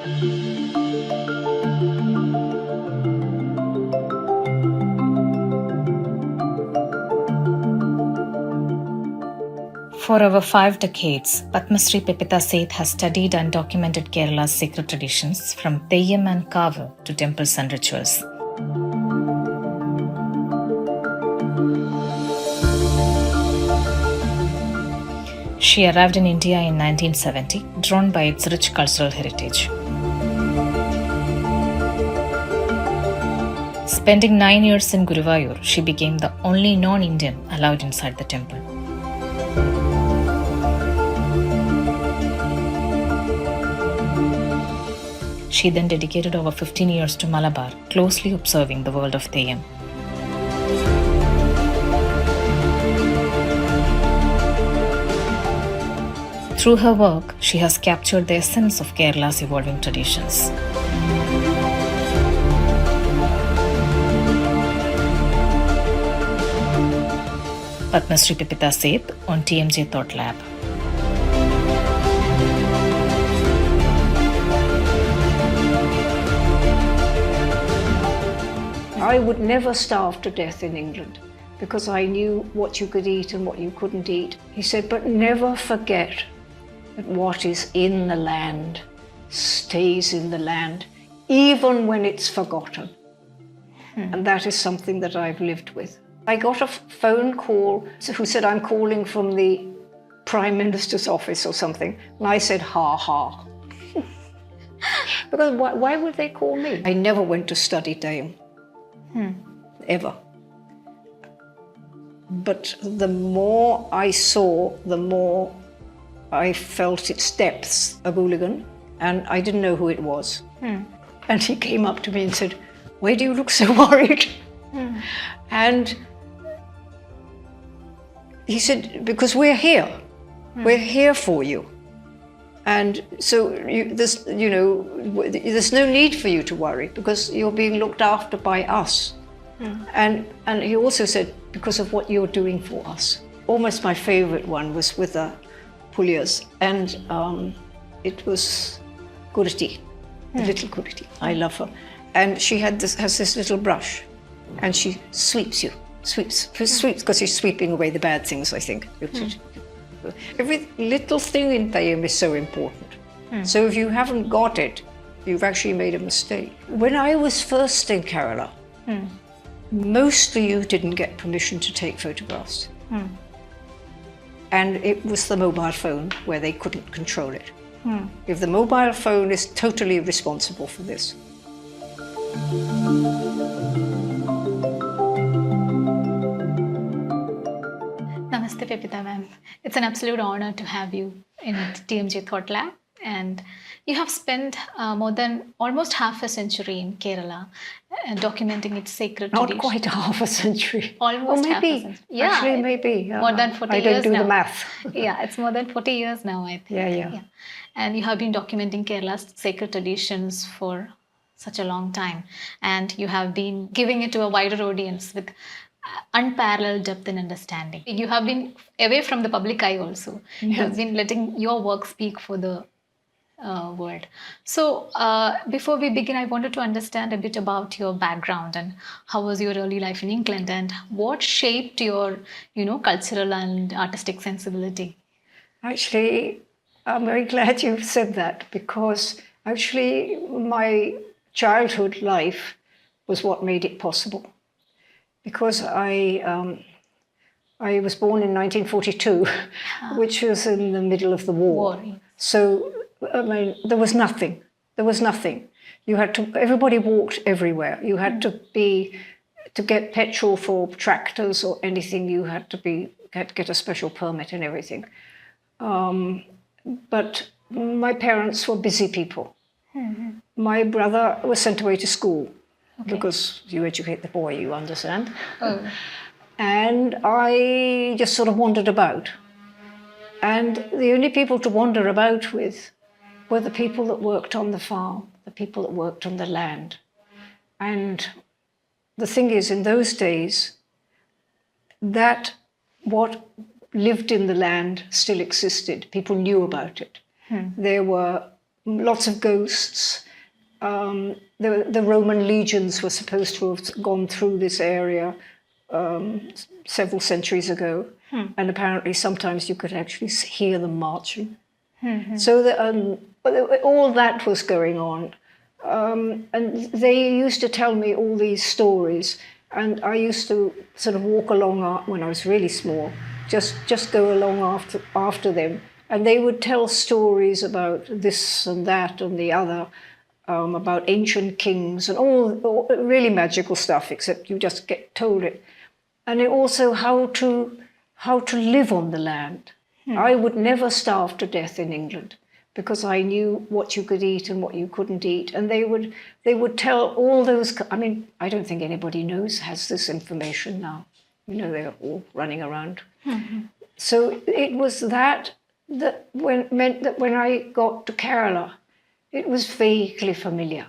For over 5 decades, Padma Shri Pepita Seth has studied and documented Kerala's sacred traditions from Theyyam and 𝗃𝗃𝗃 to temples and rituals. She arrived in India in 1970, drawn by its rich cultural heritage. Spending 9 years in Guruvayur, she became the only non-Indian allowed inside the temple. She then dedicated over 15 years to Malabar, closely observing the world of Theyyam. Through her work, she has captured the essence of Kerala's evolving traditions. Padma Shri Pepita Seth on TMJ Thought Lab. I would never starve to death in England because I knew what you could eat and what you couldn't eat. He said, but never forget that what is in the land stays in the land, even when it's forgotten. And that is something that I've lived with. I got a phone call who said, I'm calling from the Prime Minister's office or something. And I said, ha ha. Because why would they call me? I never went to study Theyyam. Ever. But the more I saw, the more I felt its depths, a hooligan, and I didn't know who it was. And he came up to me and said, why do you look so worried? And he said, because we're here. We're here for you. And so there's no need for you to worry because you're being looked after by us. And he also said, because of what you're doing for us. Almost my favorite one was with the 𝗃𝗶𝗀𝗀𝗃𝗀, and it was 𝗃𝗶𝗀𝗃𝗀, the little 𝗃𝗃𝗀𝗃. I love her. And she has this little brush, and she sweeps because she's sweeping away the bad things, I think. Every little thing in Theyyam is so important. So if you haven't got it, you've actually made a mistake. When I was first in Kerala, mostly you didn't get permission to take photographs. And it was the mobile phone where they couldn't control it. If the mobile phone is totally responsible for this. Namaste, Pepita ma'am. It's an absolute honor to have you in TMJ Thought Lab. And you have spent almost half a century in Kerala documenting its sacred traditions. Not quite half a century. Almost half a century. Yeah, actually, maybe. More than 40 years now. I don't do the math. Yeah, it's more than 40 years now, I think. Yeah. And you have been documenting Kerala's sacred traditions for such a long time. And you have been giving it to a wider audience with unparalleled depth and understanding. You have been away from the public eye also. You have been letting your work speak for the world. So before we begin, I wanted to understand a bit about your background and how was your early life in England and what shaped your, cultural and artistic sensibility. Actually, I'm very glad you said that because actually my childhood life was what made it possible. Because I was born in 1942, which was in the middle of the war. So, I mean, there was nothing. You had to, everybody walked everywhere. You had to get petrol for tractors or anything, you had to get a special permit and everything. But my parents were busy people. My brother was sent away to school. Because you educate the boy, you understand. And I just sort of wandered about. And the only people to wander about with were the people that worked on the farm, the people that worked on the land. And the thing is, in those days, that what lived in the land still existed. People knew about it. There were lots of ghosts. The Roman legions were supposed to have gone through this area several centuries ago, and apparently sometimes you could actually hear them marching. So all that was going on. And they used to tell me all these stories, and I used to sort of walk along when I was really small, just go along after them, and they would tell stories about this and that and the other, about ancient kings and all really magical stuff, except you just get told it. And also how to live on the land. I would never starve to death in England, because I knew what you could eat and what you couldn't eat. And they would tell all those, I mean, I don't think anybody has this information now. You know, they're all running around. So it was that meant that when I got to Kerala, it was vaguely familiar.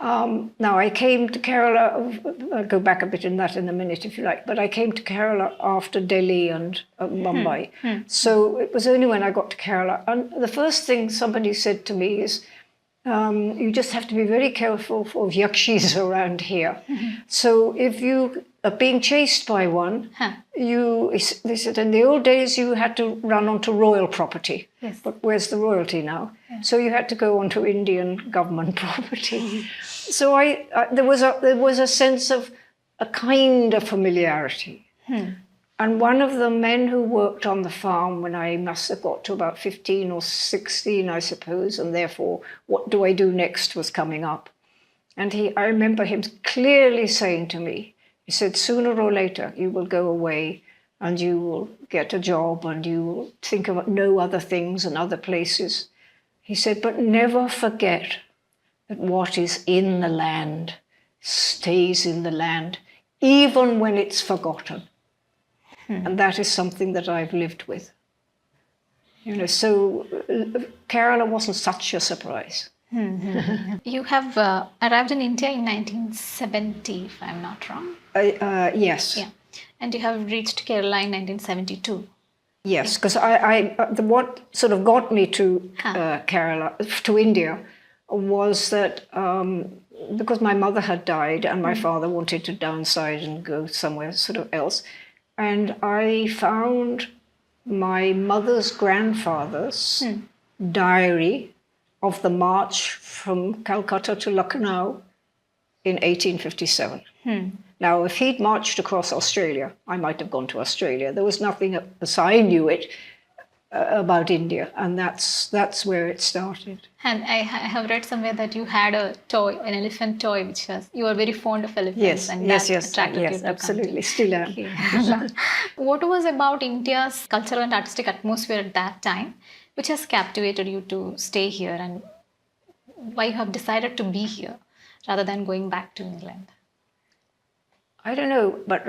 Now, I came to Kerala, I'll go back a bit in that in a minute if you like, but I came to Kerala after Delhi and Mumbai. So it was only when I got to Kerala. And the first thing somebody said to me is, you just have to be very careful of yakshis around here. So if you are being chased by one, they said in the old days you had to run onto royal property. Yes. But where's the royalty now? Yeah. So you had to go onto Indian government property. So there was a sense of a kind of familiarity. And one of the men who worked on the farm when I must have got to about 15 or 16, I suppose, and therefore, what do I do next was coming up. And I remember him clearly saying to me, he said, sooner or later you will go away and you will get a job and you will think about no other things and other places. He said, but never forget that what is in the land stays in the land, even when it's forgotten. And that is something that I've lived with. You know, so Kerala wasn't such a surprise. You have arrived in India in 1970, if I'm not wrong. Yes. Yeah. And you have reached Kerala in 1972. Yes, because what sort of got me to Kerala, to India, was that because my mother had died and my father wanted to downsize and go somewhere sort of else, and I found my mother's grandfather's diary of the march from Calcutta to Lucknow in 1857. Now, if he'd marched across Australia, I might have gone to Australia. There was nothing, as I knew it, about India, and that's where it started. And I have read somewhere that you had a toy, an elephant toy, which was, you were very fond of elephants. Yes, and yes, that attracted you to absolutely, still am. Okay. What was about India's cultural and artistic atmosphere at that time, which has captivated you to stay here, and why you have decided to be here rather than going back to England? I don't know, but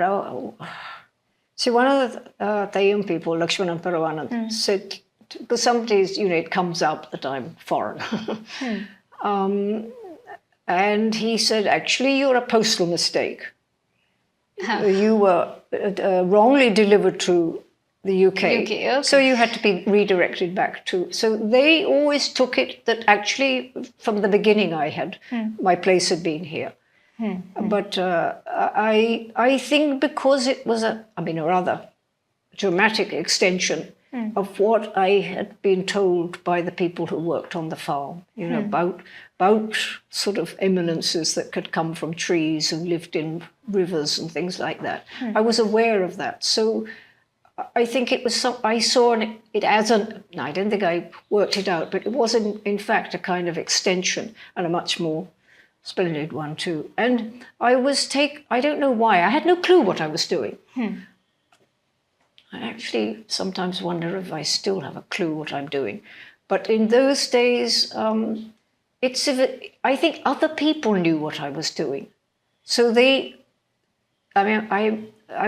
see, one of the Theyyam people, 𝗬𝗵𝗲 said, because some days, you know, it comes up that I'm foreign. And he said, actually, you're a postal mistake. You were wrongly delivered to the UK. Okay. So you had to be redirected back to... So they always took it that actually, from the beginning my place had been here. But I think because it was a rather dramatic extension of what I had been told by the people who worked on the farm, you know, about sort of eminences that could come from trees and lived in rivers and things like that. I was aware of that. So I think it was I saw it as I don't think I worked it out, but it was in fact a kind of extension, and a much more splendid one too. And I don't know why, I had no clue what I was doing. I actually sometimes wonder if I still have a clue what I'm doing. But in those days, I think other people knew what I was doing. So I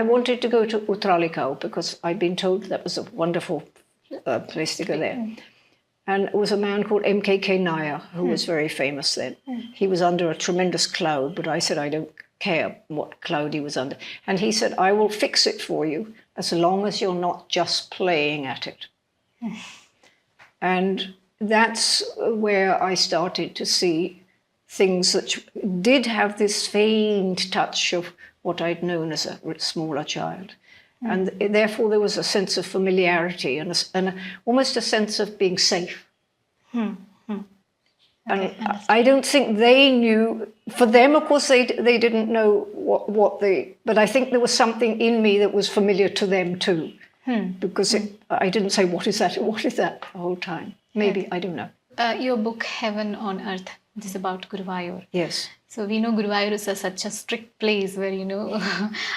wanted to go to 𝗬𝗏 because I'd been told that was a wonderful place to go there. And it was a man called M.K.K. Nair, who was very famous then. He was under a tremendous cloud, but I said, I don't care what cloud he was under. And he said, I will fix it for you as long as you're not just playing at it. And that's where I started to see things that did have this faint touch of what I'd known as a smaller child. And therefore there was a sense of familiarity and almost a sense of being safe. And I don't think they knew, for them, of course, they didn't know but I think there was something in me that was familiar to them too. Because I didn't say, what is that the whole time. Maybe, I don't know. Your book, Heaven on Earth, this is about Guruvayur. Yes. So we know Guruvayur is such a strict place where,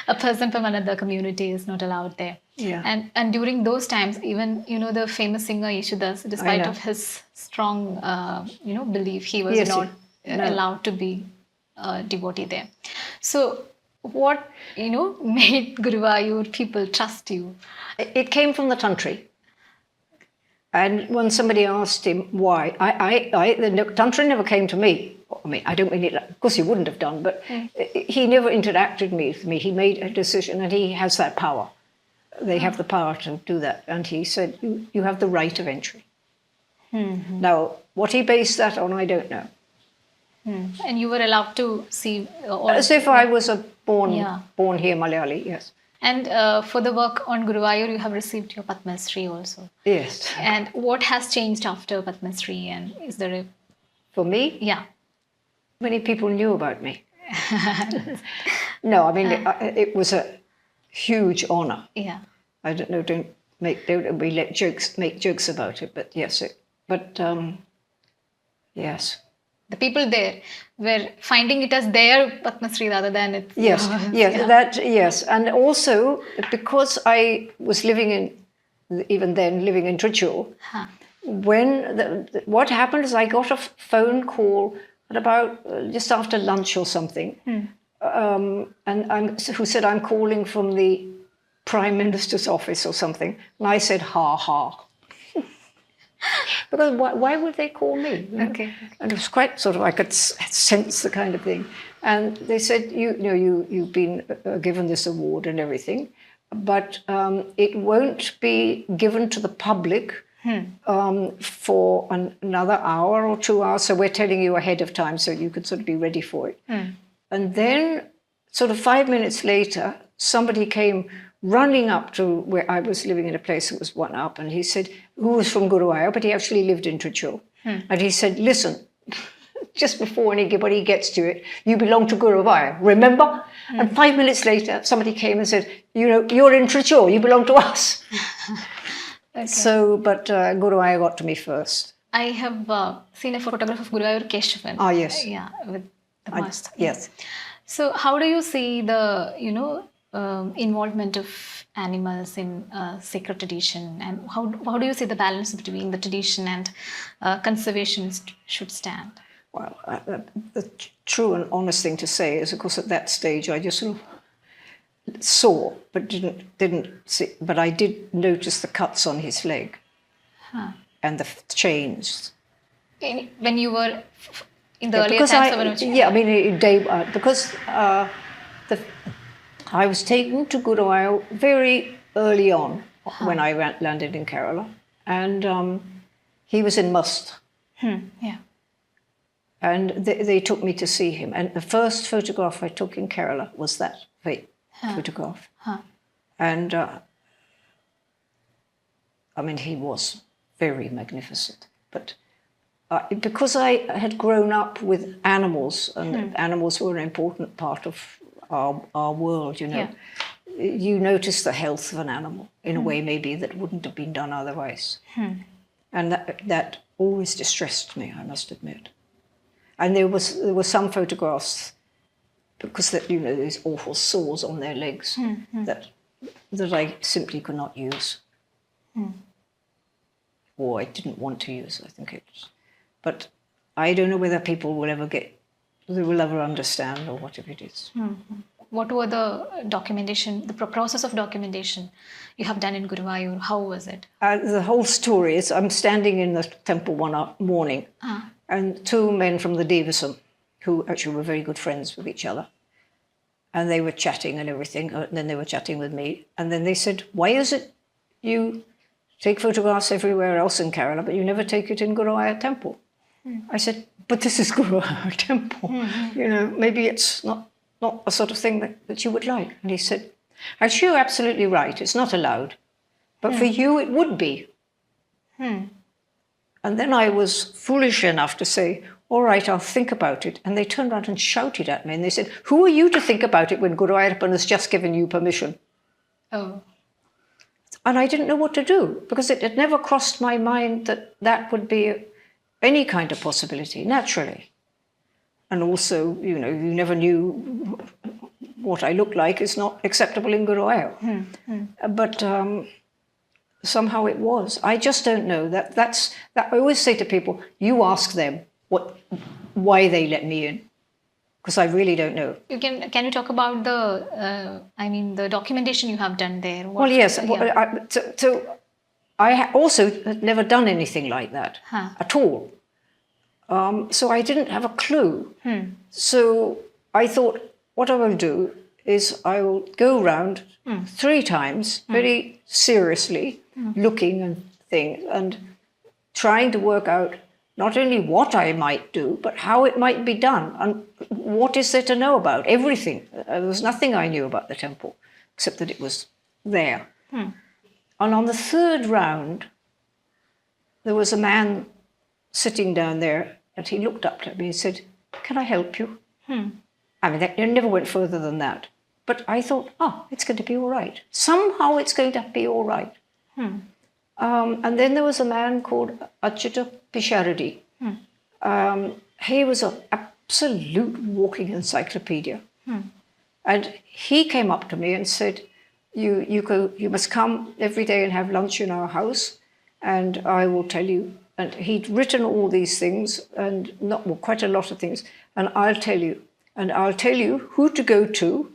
a person from another community is not allowed there. Yeah. And during those times, even, the famous singer 𝗍𝗵𝗃, despite of his strong, belief, he was not allowed to be a devotee there. So what, made Guruvayur people trust you? It came from the tantri. And when somebody asked him why, the tantri never came to me. I mean, I don't mean it, of course he wouldn't have done, but he never interacted with me. He made a decision and he has that power. They have the power to do that. And he said, you have the right of entry. Now, what he based that on, I don't know. And you were allowed to see... As if I was a born here Malayali, yes. And for the work on Guruvayur, you have received your Padma Shri also. Yes. And what has changed after Padma Shri? And is there a... For me? Yeah. Many people knew about me. No, I mean, it was a huge honor. Yeah. I don't know, don't make jokes about it, but yes. Yes. The people there were finding it as their Padma Shri rather than it's... Yes, yes. And also, because I was living in 𝗃𝗵𝗃, what happened is I got a phone call at about just after lunch or something, who said, I'm calling from the Prime Minister's office or something. And I said, ha ha. Because why would they call me? Okay. And it was quite sort of, I could sense the kind of thing. And they said, you've been given this award and everything, but it won't be given to the public for another hour or 2 hours. So we're telling you ahead of time so you could sort of be ready for it. And then sort of 5 minutes later, somebody came running up to where I was living in a place that was one up, and he said, who was from Guruvayur, but he actually lived in 𝗃𝗃. And he said, listen, just before anybody gets to it, you belong to Guruvayur, remember? And 5 minutes later, somebody came and said, you're in 𝗃𝗃, you belong to us. Okay. So, but Guruvayur got to me first. I have seen a photograph of Guruvayur 𝗃𝗃. Ah, yes. Yeah, with the mask. Yes. So how do you see the, involvement of animals in sacred tradition, and how do you see the balance between the tradition and conservation should stand? Well, the true and honest thing to say is, of course, at that stage I just sort of saw, but didn't see. But I did notice the cuts on his leg and the chains. When you were in the earlier times, because I was taken to Guruvayur very early on when I landed in Kerala, and he was in must. And they took me to see him. And the first photograph I took in Kerala was that photograph. And I mean, he was very magnificent. But because I had grown up with animals, and animals were an important part of our world, you notice the health of an animal in a way maybe that wouldn't have been done otherwise. And that always distressed me, I must admit. And there were some photographs, because these awful sores on their legs that I simply could not use. Or I didn't want to use, I think it was. But I don't know whether people will ever understand or whatever it is. What were the documentation, the process of documentation you have done in Guruvayur? How was it? The whole story is, I'm standing in the temple one morning, and two men from the 𝗃𝗵𝗃, who actually were very good friends with each other, and they were chatting and everything, and then they were chatting with me, and then they said, why is it you take photographs everywhere else in Kerala, but you never take it in Guruvayur temple. I said, but this is Guruvayur temple. You know, maybe it's not a sort of thing that you would like. And he said, actually, you're absolutely right. It's not allowed. But for you, it would be. And then I was foolish enough to say, all right, I'll think about it. And they turned around and shouted at me. And they said, who are you to think about it when Guruvayur has just given you permission? Oh. And I didn't know what to do, because it had never crossed my mind that that would be any kind of possibility, naturally. And also, you know, you never knew what I looked like is not acceptable in Guruvayur. But somehow it was. I just don't know. That's I always say to people, you ask them why they let me in, because I really don't know. Can you talk about the documentation you have done there? Well, yes. So I also had never done anything like that at all. So I didn't have a clue. So I thought, what I will do is I will go around 3 times very seriously, looking and trying to work out not only what I might do, but how it might be done, and what is there to know about everything. There was nothing I knew about the temple, except that it was there. And on the 3rd round, there was a man sitting down there, and he looked up at me and said, can I help you? I mean, it never went further than that. But I thought, it's going to be all right. Somehow it's going to be all right. And then there was a man called 𝗁𝗵𝗃𝗃𝗃𝗃. He was an absolute walking encyclopedia. And he came up to me and said, you must come every day and have lunch in our house, and I will tell you. And he'd written all these things, and quite a lot of things, and I'll tell you. And I'll tell you who to go to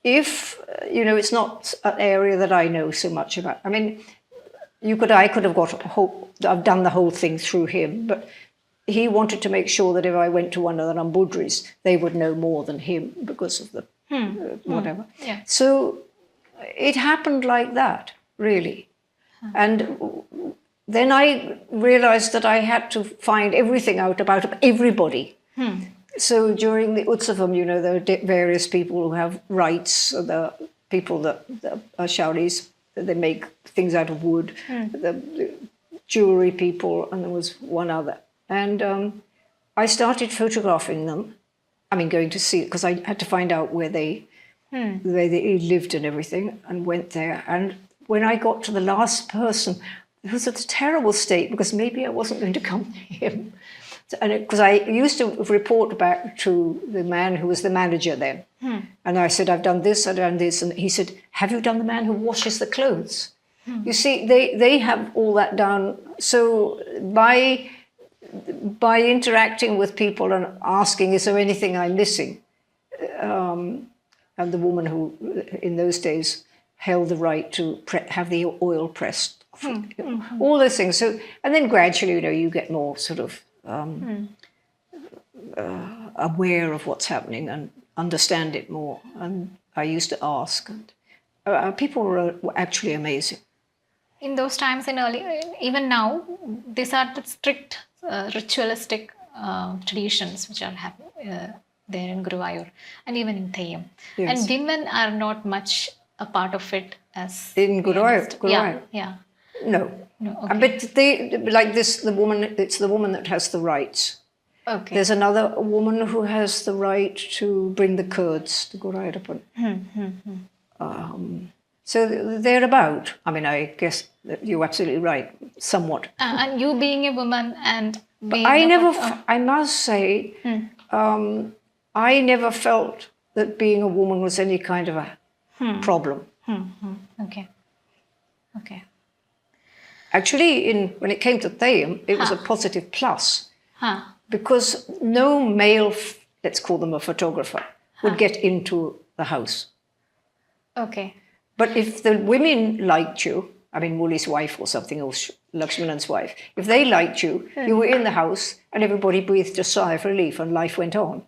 if, you know, it's not an area that I know so much about. I mean, I could have I've done the whole thing through him, but he wanted to make sure that if I went to one of the Nambudris, they would know more than him because of the whatever. Yeah. So it happened like that, really. And then I realized that I had to find everything out about everybody. So during the 𝗬𝗵𝗶, you know, there are various people who have rights, the people that are Shauris, they make things out of wood, the jewelry people, and there was one other. And I started photographing them. I mean, going to see it, because I had to find out where they lived and everything, and went there. And when I got to the last person, it was a terrible state, because maybe I wasn't going to come to him. Because I used to report back to the man who was the manager then. And I said, I've done this, I've done this. And he said, have you done the man who washes the clothes? You see, they have all that down. So by interacting with people and asking, is there anything I'm missing? And the woman who, in those days, held the right to have the oil pressed. All those things. So, and then gradually, you know, you get more sort of aware of what's happening and understand it more. And I used to ask, and people were actually amazing. In those times, even now, these are the strict ritualistic traditions which are happening there in Guruvayur and even in Theyyam. Yes. And women are not much a part of it as in Guruvayur. Yeah. No. Okay. But they, like this, it's the woman that has the rights. Okay. There's another woman who has the right to bring the Kurds to Guruvayur. So they're about. I mean, I guess that you're absolutely right, somewhat. And you being a woman and being I must say, I never felt that being a woman was any kind of a problem. Okay. Okay. Actually, when it came to Theyyam, it was a positive plus. Because no male, let's call them a photographer, would get into the house. Okay. But if the women liked you, I mean, Muli's wife or something else, Lakshmanan's wife, if they liked you, you were in the house and everybody breathed a sigh of relief and life went on.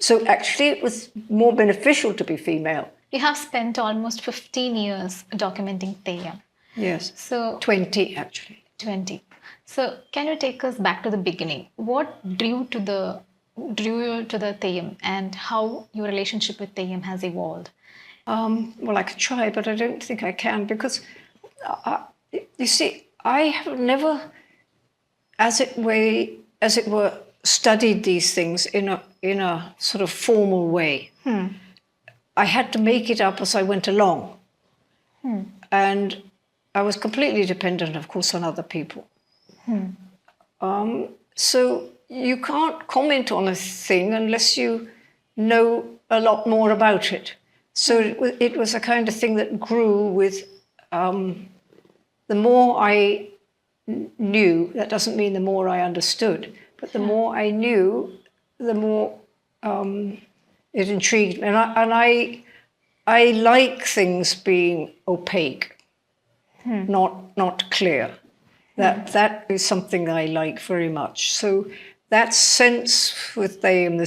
So actually it was more beneficial to be female. You have spent almost 15 years documenting Theyyam. Yes. So 20 actually. 20. So can you take us back to the beginning? What drew you to the Theyyam, and how your relationship with Theyyam has evolved? Well, I could try, but I don't think I can, because you see, I have never, as it were, studied these things in a sort of formal way. I had to make it up as I went along, and I was completely dependent, of course, on other people. So you can't comment on a thing unless you know a lot more about it. So it was a kind of thing that grew with the more I knew. That doesn't mean the more I understood, but the more I knew, the more it intrigued me. And I like things being opaque, not clear. That is something I like very much. So that sense with Theyyam,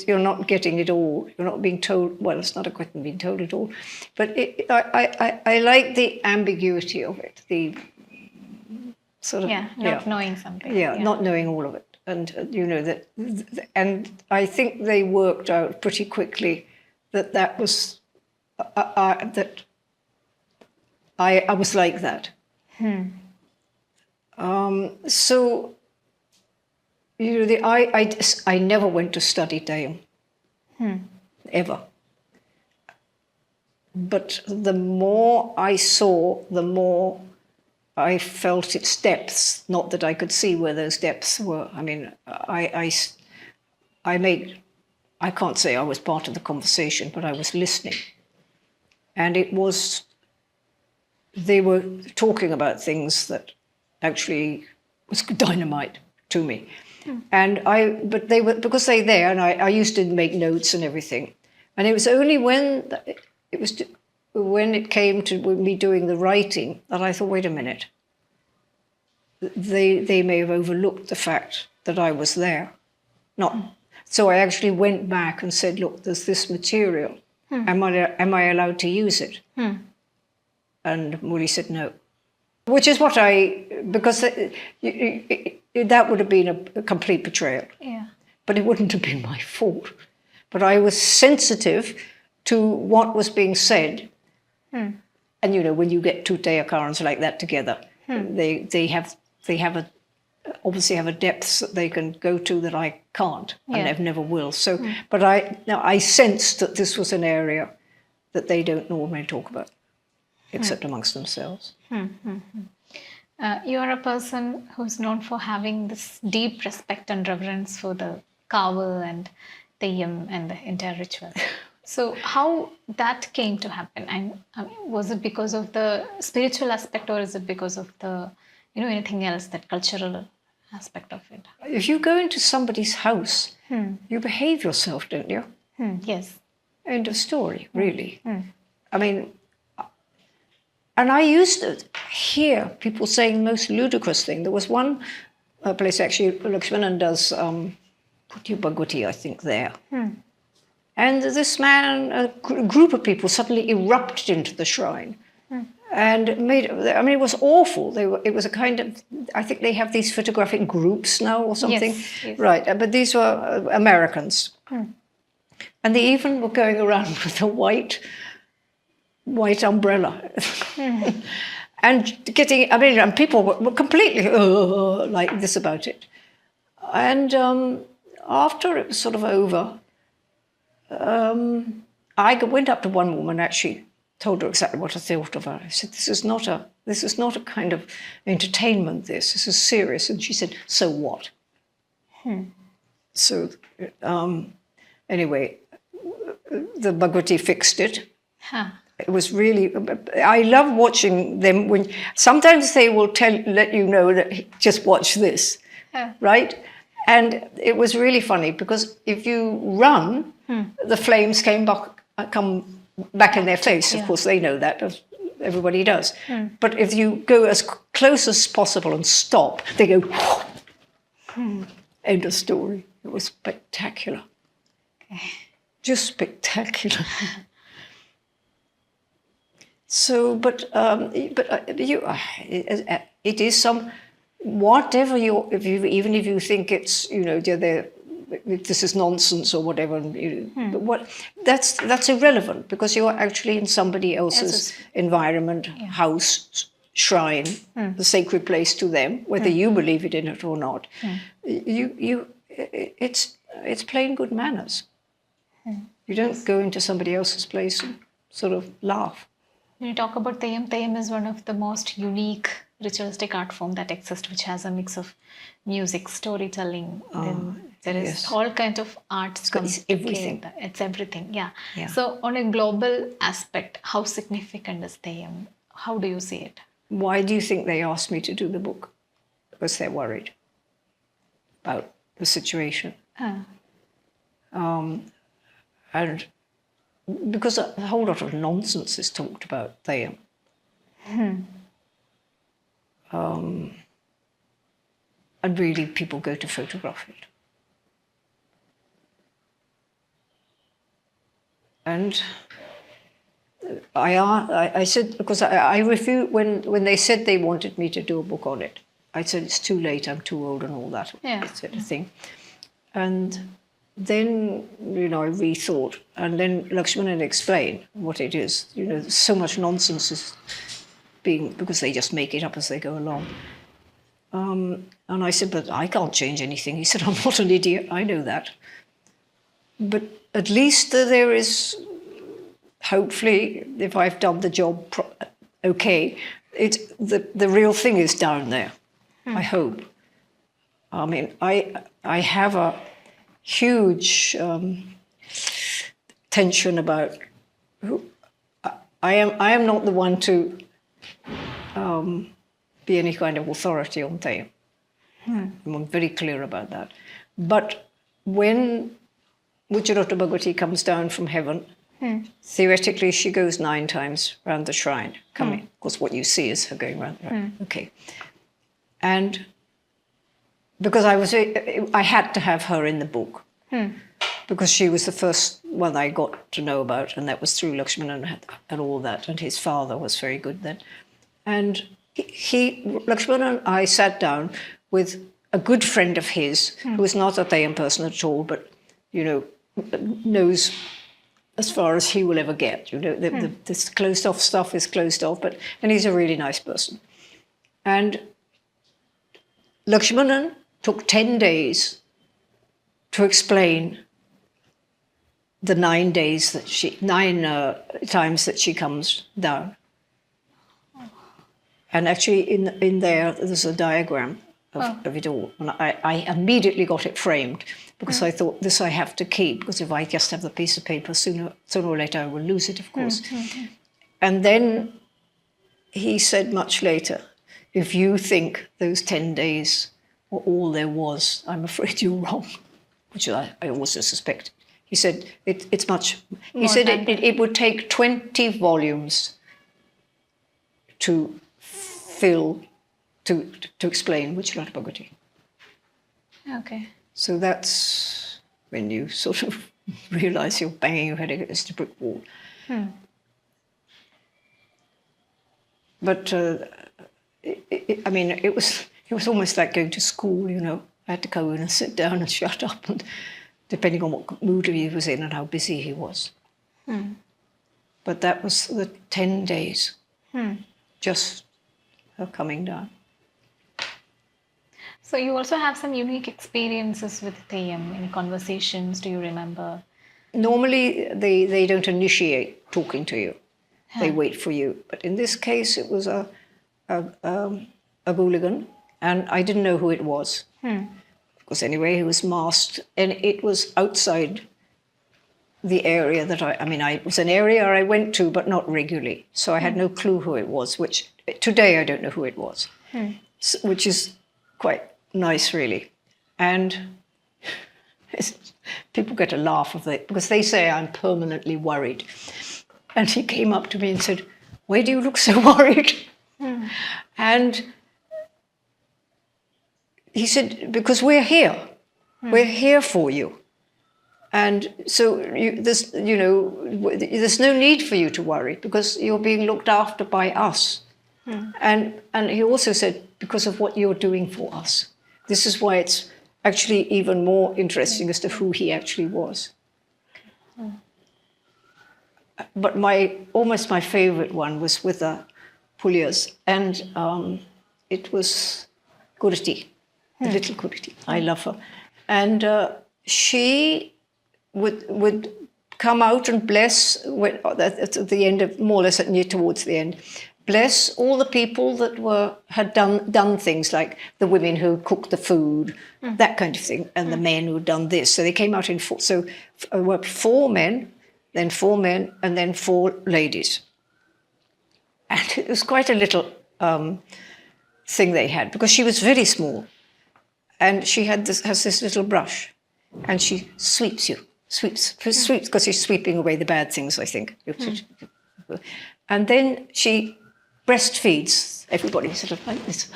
you're not getting it all. You're not being told. Well, it's not a question of being told it all, but I like the ambiguity of it. The sort of not knowing something. Not knowing all of it, and you know that. And I think they worked out pretty quickly that was that I was like that. So, you know, I never went to study Theyyam, ever. But the more I saw, the more I felt its depths. Not that I could see where those depths were. I mean, I can't say I was part of the conversation, but I was listening. And they were talking about things that actually was dynamite to me. But they were, because they're there, and I used to make notes and everything. And it was only when it came to me doing the writing that I thought, wait a minute, they may have overlooked the fact that I was there. So I actually went back and said, look, there's this material. Am I allowed to use it? And Muli said no. Which is what because that would have been a complete betrayal. Yeah. But it wouldn't have been my fault. But I was sensitive to what was being said. And you know, when you get two Theyyakaras like that together, they obviously have a depth that they can go to that I can't, and they never will. So, but I sensed that this was an area that they don't normally talk about, except amongst themselves. You are a person who's known for having this deep respect and reverence for the 𝗃𝗃 and Theyyam and the entire ritual. So how that came to happen? And was it because of the spiritual aspect, or is it because of the, anything else, that cultural aspect of it? If you go into somebody's house, you behave yourself, don't you? Yes. End of story, really. I mean, and I used to hear people saying the most ludicrous thing. There was one place, actually, 𝗁𝗲𝗃 does 𝗁𝗵𝗃𝗃𝗃, I think, there. And this man, a group of people suddenly erupted into the shrine and it was awful. It was a kind of, I think they have these photographic groups now or something. Yes. Right, but these were Americans. And they even were going around with a white umbrella. And and people were completely like this about it. And after it was sort of over, I went up to one woman, actually told her exactly what I thought of her. I said, this is not a kind of entertainment, this is serious. And she said, so what? So anyway, the Bhagavati fixed it. It was really, I love watching them when sometimes they will let you know that just watch this, right? And it was really funny because if you run, the flames come back in their face. Of course, they know that, as everybody does. But if you go as close as possible and stop, they go, end of story. It was spectacular. Just spectacular. So, it is some, whatever even if you think it's, this is nonsense or whatever, but that's irrelevant, because you're actually in somebody else's environment, house, shrine, the sacred place to them, whether you believe in it or not. It's plain good manners. You don't go into somebody else's place and sort of laugh. When you talk about Theyyam, Theyyam is one of the most unique ritualistic art form that exists, which has a mix of music, storytelling. There is all kinds of arts. It's everything. It's everything, yeah. So on a global aspect, how significant is Theyyam? How do you see it? Why do you think they asked me to do the book? Because they're worried about the situation. And because a whole lot of nonsense is talked about Theyyam. And really people go to photograph it. And I said, because I refused, when they said they wanted me to do a book on it, I said, it's too late, I'm too old and all that sort of thing. And then, I rethought, and then Lakshmanan explained what it is. So much nonsense is being, because they just make it up as they go along. And I said, but I can't change anything. He said, I'm not an idiot, I know that. But at least there is, hopefully, if I've done the job okay, the real thing is down there, I hope. I mean, I have a huge tension about who I am not the one to be any kind of authority on Theyyam. I'm very clear about that. But when 𝗃𝗵𝗃𝗀𝗃𝗃 comes down from heaven, theoretically she goes 9 times around the shrine, coming. Of course, what you see is her going round. Okay. And because I had to have her in the book, because she was the first one I got to know about, and that was through Lakshmanan and all that, and his father was very good then. And Lakshmanan and I sat down with a good friend of his, who is not a Theyyam person at all, but, knows as far as he will ever get. This closed off stuff is closed off, and he's a really nice person. And Lakshmanan took 10 days to explain the 9 days that 9 times that she comes down. And actually in there's a diagram of it all. And I immediately got it framed, because I thought, this I have to keep, because if I just have the piece of paper, sooner or later I will lose it, of course. And then he said much later, if you think those 10 days were all there was, I'm afraid you're wrong, which I also suspected. He said, it's much, he said it would take 20 volumes to fill, to explain 𝗃𝗵𝗃𝗃𝗃. Okay. So that's when you sort of realize you're banging your head against a brick wall. But I mean, it was almost like going to school, I had to go in and sit down and shut up, and depending on what mood he was in and how busy he was. But that was the 10 days, just her coming down. So you also have some unique experiences with Theyyam. Any conversations, do you remember? Normally, they don't initiate talking to you. They wait for you. But in this case, it was a hooligan, and I didn't know who it was. Because anyway, he was masked, and it was outside the area that it was an area I went to, but not regularly. So I had no clue who it was, which today I don't know who it was, which is quite nice, really. And people get a laugh of it, because they say I'm permanently worried. And he came up to me and said, why do you look so worried? And he said, because we're here. We're here for you. And so there's no need for you to worry because you're being looked after by us. And he also said, because of what you're doing for us. This is why it's actually even more interesting as to who he actually was. But almost my favorite one was with the Pulyas, and it was Kurti, the little Kurti. I love her. And she would come out and bless, at the end of, more or less near towards the end, bless all the people that had done things like the women who cooked the food, that kind of thing, and the men who had done this. So they came out in four. So were 4 men, then 4 men, and then 4 ladies. And it was quite a little thing they had because she was very small, and she has this little brush, and she sweeps because she's sweeping away the bad things, I think. And then she breastfeeds everybody, sort of like this.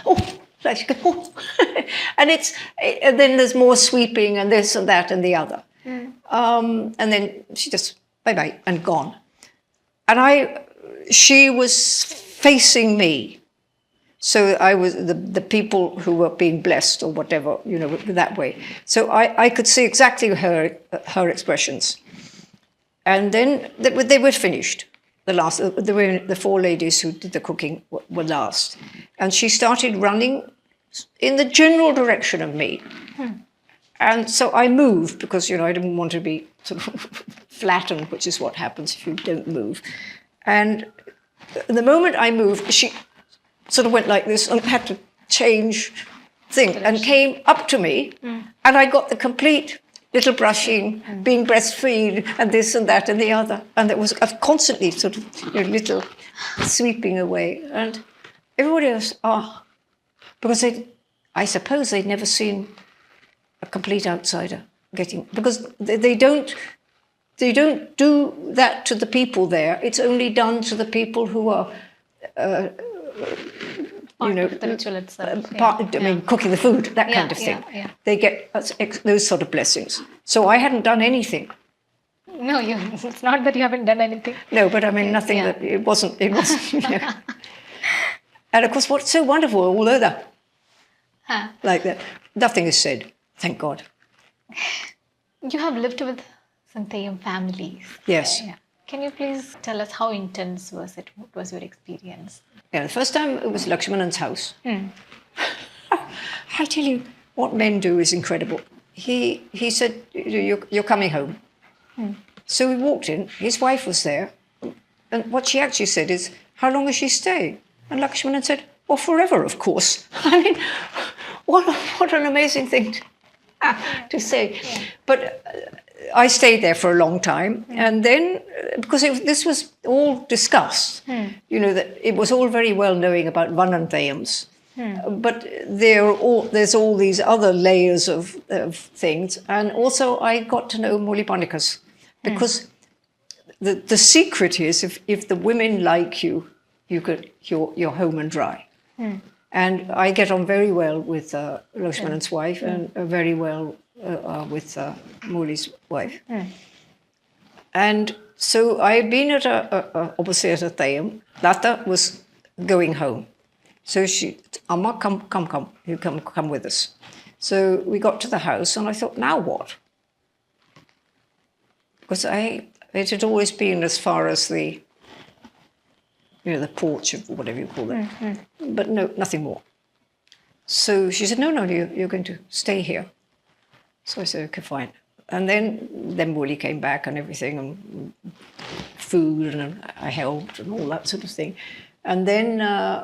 And then there's more sweeping and this and that and the other. And then she just bye-bye and gone. And she was facing me. So I was the people who were being blessed or whatever, that way. So I could see exactly her expressions. And then they were finished. The 4 ladies who did the cooking were last. And she started running in the general direction of me. And so I moved because, I didn't want to be sort of flattened, which is what happens if you don't move. And the moment I moved, she sort of went like this and had to change thing and came up to me, and I got the complete little brushing, being breastfed, and this and that and the other. And it was constantly sort of little sweeping away. And everybody else, because I suppose they'd never seen a complete outsider because they don't do that to the people there. It's only done to the people who are, the ritual itself. Cooking the food, that kind of thing. They get those sort of blessings. So I hadn't done anything. No, it's not that you haven't done anything. No, but I mean, nothing that it wasn't. And of course, what's so wonderful, although that, like that, nothing is said. Thank God. You have lived with some Theyyam families. Yes. Can you please tell us how intense was it? What was your experience? The first time it was Lakshmanan's house. I tell you, what men do is incredible. He said, you're coming home. So we walked in, his wife was there, and what she actually said is, how long is she staying? And Lakshmanan said, well, forever, of course. I mean, what an amazing thing to say. But I stayed there for a long time, and then, because this was all discussed, that it was all very well knowing about Vananthayams, but there's all these other layers of things, and also I got to know Mauliparnikas, because the secret is if the women like you, you're home and dry. And I get on very well with Lakshmanan's wife and very well with Mauli's wife. And so I had been obviously at a Theyyam. Lata was going home. So she, Amma, come, you come with us. So we got to the house and I thought, now what? Because it had always been as far as the porch, or whatever you call it. But no, nothing more. So she said, no, you're going to stay here. So I said, okay, fine. And then Mauli came back and everything, and food, and I helped and all that sort of thing. And then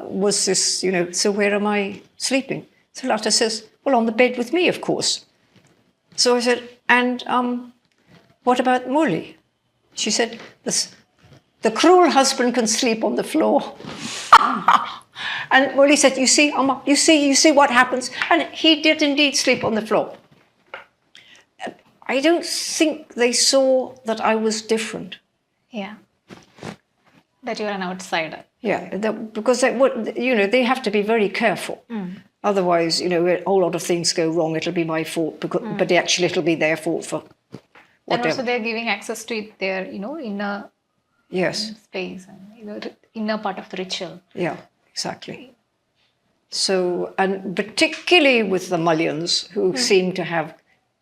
was this, so where am I sleeping? So Lata says, well, on the bed with me, of course. So I said, and what about Mauli? She said, the cruel husband can sleep on the floor. And Mauli said, you see, Amma, you see what happens? And he did indeed sleep on the floor. I don't think they saw that I was different. Yeah. That you're an outsider. Yeah, because they have to be very careful. Otherwise, a whole lot of things go wrong. It'll be my fault, but actually it'll be their fault for And also they're giving access to it there, inner Yes. space and inner part of the ritual. Yeah, exactly. So, and particularly with the Mullions, who seem to have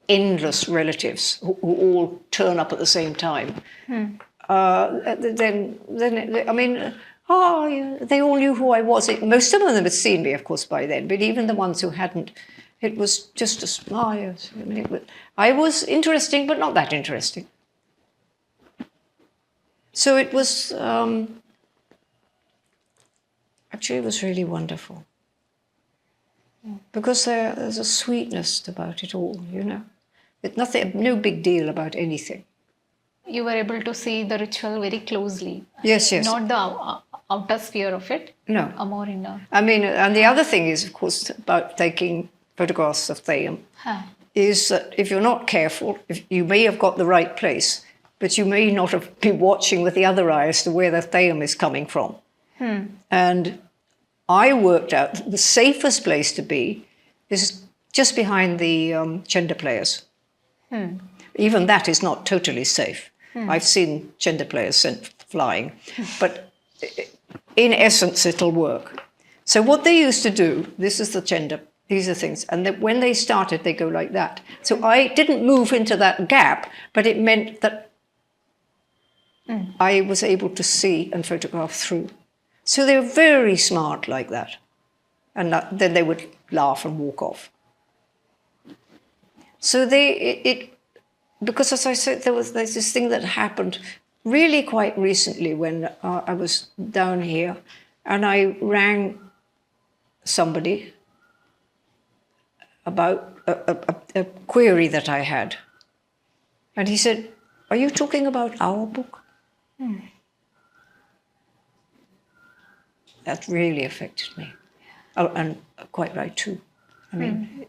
endless relatives who all turn up at the same time, then I mean, they all knew who I was. Most of them had seen me, of course, by then, but even the ones who hadn't, it was just a smile. Yes. I was interesting, but not that interesting. So it was, actually it was really wonderful. Because there's a sweetness about it all, It's nothing, no big deal about anything. You were able to see the ritual very closely. Yes, yes. Not the outer sphere of it. No. A more inner. I mean, and the other thing is, of course, about taking photographs of Theyyam, is that if you're not careful, you may have got the right place, but you may not have been watching with the other eye as to where the Theyyam is coming from. And I worked out the safest place to be is just behind the 𝗁𝗵𝗃𝗀𝗁𝗃 Even that is not totally safe. I've seen 𝗁𝗵𝗃𝗀𝗁𝗃 sent flying, but in essence it'll work. So what they used to do, this is the 𝗁𝗵𝗃, these are things, and when they started, they go like that. So I didn't move into that gap, but it meant that I was able to see and photograph through. So they were very smart like that. And then they would laugh and walk off. So because as I said, there's this thing that happened really quite recently when I was down here, and I rang somebody about a query that I had. And he said, "Are you talking about our book?" That really affected me. Oh, and quite right too. I mean,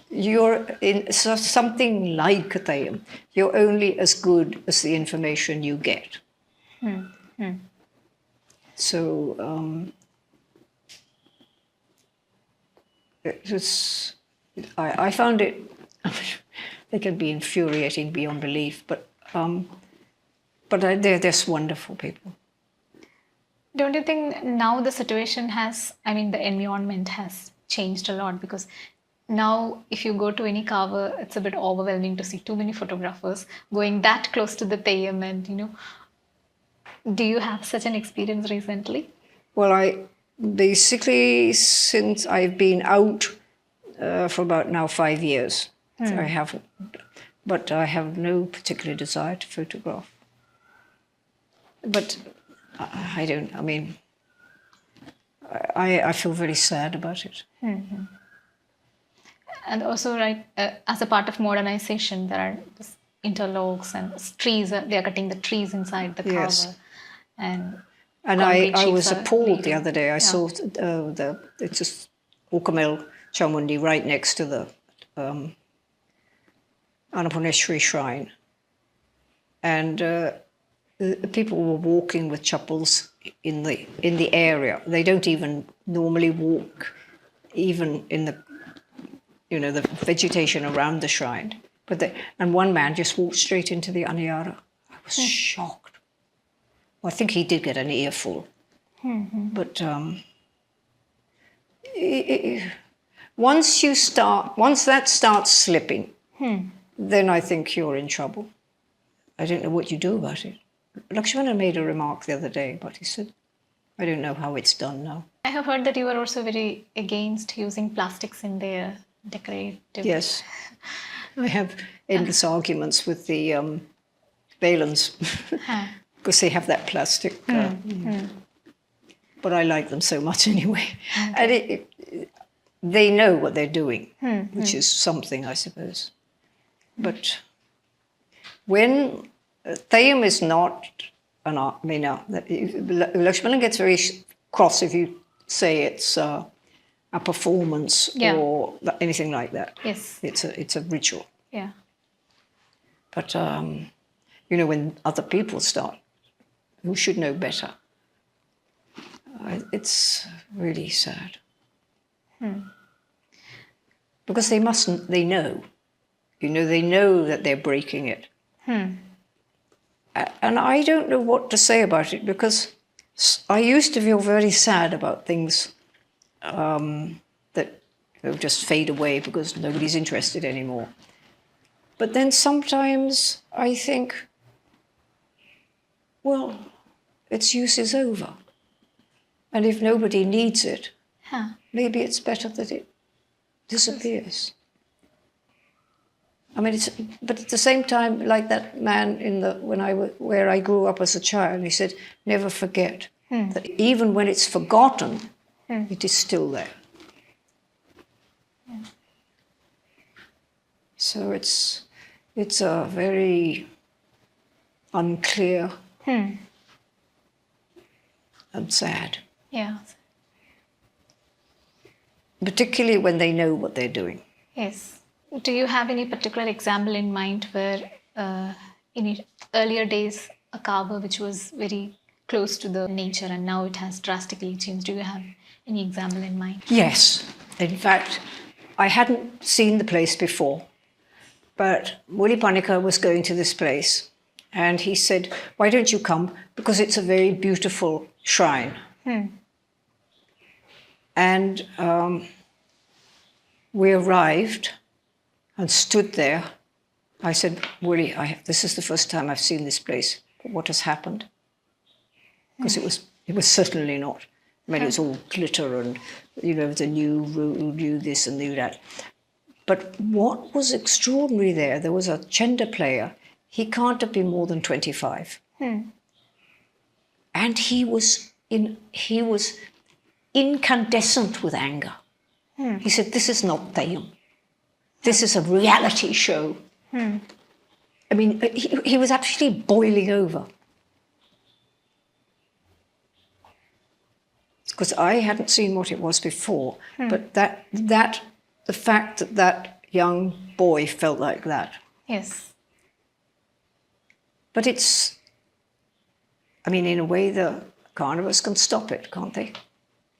you're in something like a Theyyam. You're only as good as the information you get. So it was. I found it. They can be infuriating beyond belief, but they're just wonderful people. Don't you think now the situation the environment has changed a lot? Because now if you go to any 𝗃𝗹𝗃, it's a bit overwhelming to see too many photographers going that close to the Theyyam, and do you have such an experience recently? Well, I basically, since I've been out for about now 5 years, I haven't, but I have no particular desire to photograph. But I don't, I feel very sad about it. And also, right, as a part of modernization, there are interlocks and trees, they are cutting the trees inside the 𝗃𝗃𝗃. And I was appalled the other day. I saw it's just 𝗁𝗵𝗃𝗀𝗁𝗃 right next to the Annapurneshwari shrine. And people were walking with chappals in the area. They don't even normally walk, even in the the vegetation around the shrine. And one man just walked straight into the Aniyara. I was shocked. Well, I think he did get an earful. But once that starts slipping, then I think you're in trouble. I don't know what you do about it. Lakshmana made a remark the other day, but he said, I don't know how it's done now. I have heard that you were also very against using plastics in their decorative. Yes. I have endless arguments with the Valens because they have that plastic. But I like them so much anyway. And they know what they're doing, which is something, I suppose. But when Theyyam is not an art, Lakshmana gets very cross if you say it's a performance or anything like that. Yes. It's a ritual. Yeah. But, when other people start, who should know better, it's really sad. Because they know. They know that they're breaking it. And I don't know what to say about it, because I used to feel very sad about things that just fade away because nobody's interested anymore. But then sometimes I think, well, its use is over. And if nobody needs it, maybe it's better that it disappears. I mean, but at the same time, like that man where I grew up as a child, he said, never forget that even when it's forgotten, it is still there. So it's a very unclear and sad. Yeah. Particularly when they know what they're doing. Yes. Do you have any particular example in mind where in earlier days a 𝗃𝗏 which was very close to the nature and now it has drastically changed? Do you have any example in mind? Yes. In fact, I hadn't seen the place before, but 𝗁𝗵𝗀𝗀𝗀𝗀 was going to this place and he said, why don't you come? Because it's a very beautiful shrine. And we arrived and stood there. I said, Willie, this is the first time I've seen this place. What has happened? Because it was certainly not. I mean, it was all glitter and, the new rule, new this and new that. But what was extraordinary there was a 𝗁𝗵𝗃 player. He can't have been more than 25. And he was incandescent with anger. He said, this is not Theyyam. This is a reality show. I mean, he was actually boiling over. Because I hadn't seen what it was before, but the fact that young boy felt like that. Yes. But in a way, the carnivores can stop it, can't they?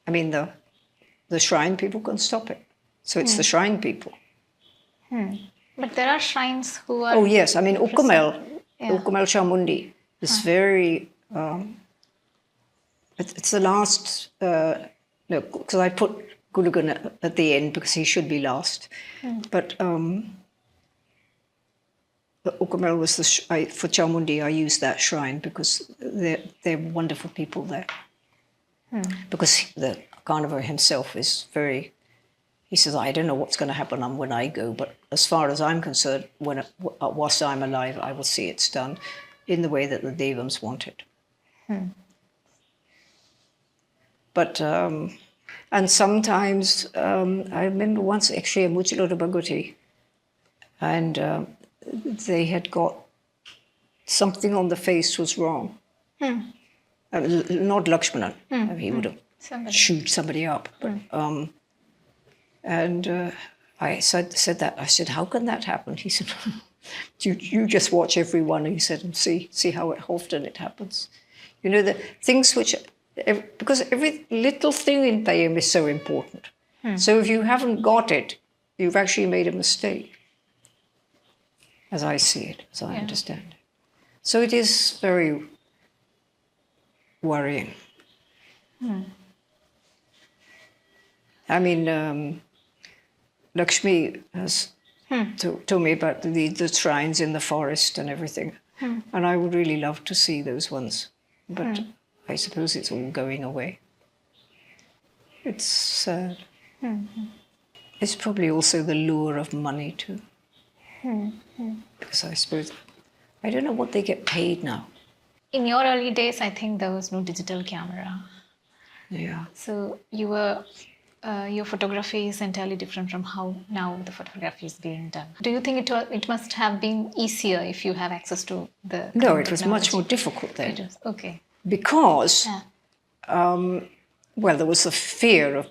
I mean, the shrine people can stop it. So it's the shrine people. But there are shrines who are... Oh, yes. I mean, 𝗃𝗶𝗃𝗃𝗃𝗃 is very... it's the last... no, because I put Gulugun at the end because he should be last. But 𝗃𝗶𝗃𝗃 was for 𝗁𝗵𝗃, I used that shrine because they're wonderful people there. Because the carnivore himself is very... He says, I don't know what's going to happen when I go, but as far as I'm concerned, whilst I'm alive, I will see it's done in the way that the Theyyams want it. But, and sometimes, I remember once 𝗃𝗵𝗃𝗀𝗃𝗀𝗃, and they had got something on the face was wrong. Not Lakshmana, he would have chewed somebody up. But, and I said that. I said, how can that happen? He said, you just watch everyone. He said, and see how often it happens. The things which, because every little thing in Theyyam is so important. So if you haven't got it, you've actually made a mistake, as I see it, as I understand it. So it is very worrying. I mean, Lakshmi has told me about the shrines in the forest and everything. And I would really love to see those ones. But I suppose it's all going away. It's sad. It's probably also the lure of money too. Because I suppose, I don't know what they get paid now. In your early days, I think there was no digital camera. Yeah. So your photography is entirely different from how now the photography is being done. Do you think it must have been easier if you have access to the... No, it was much more difficult then. It was, okay. Because, well, there was the fear of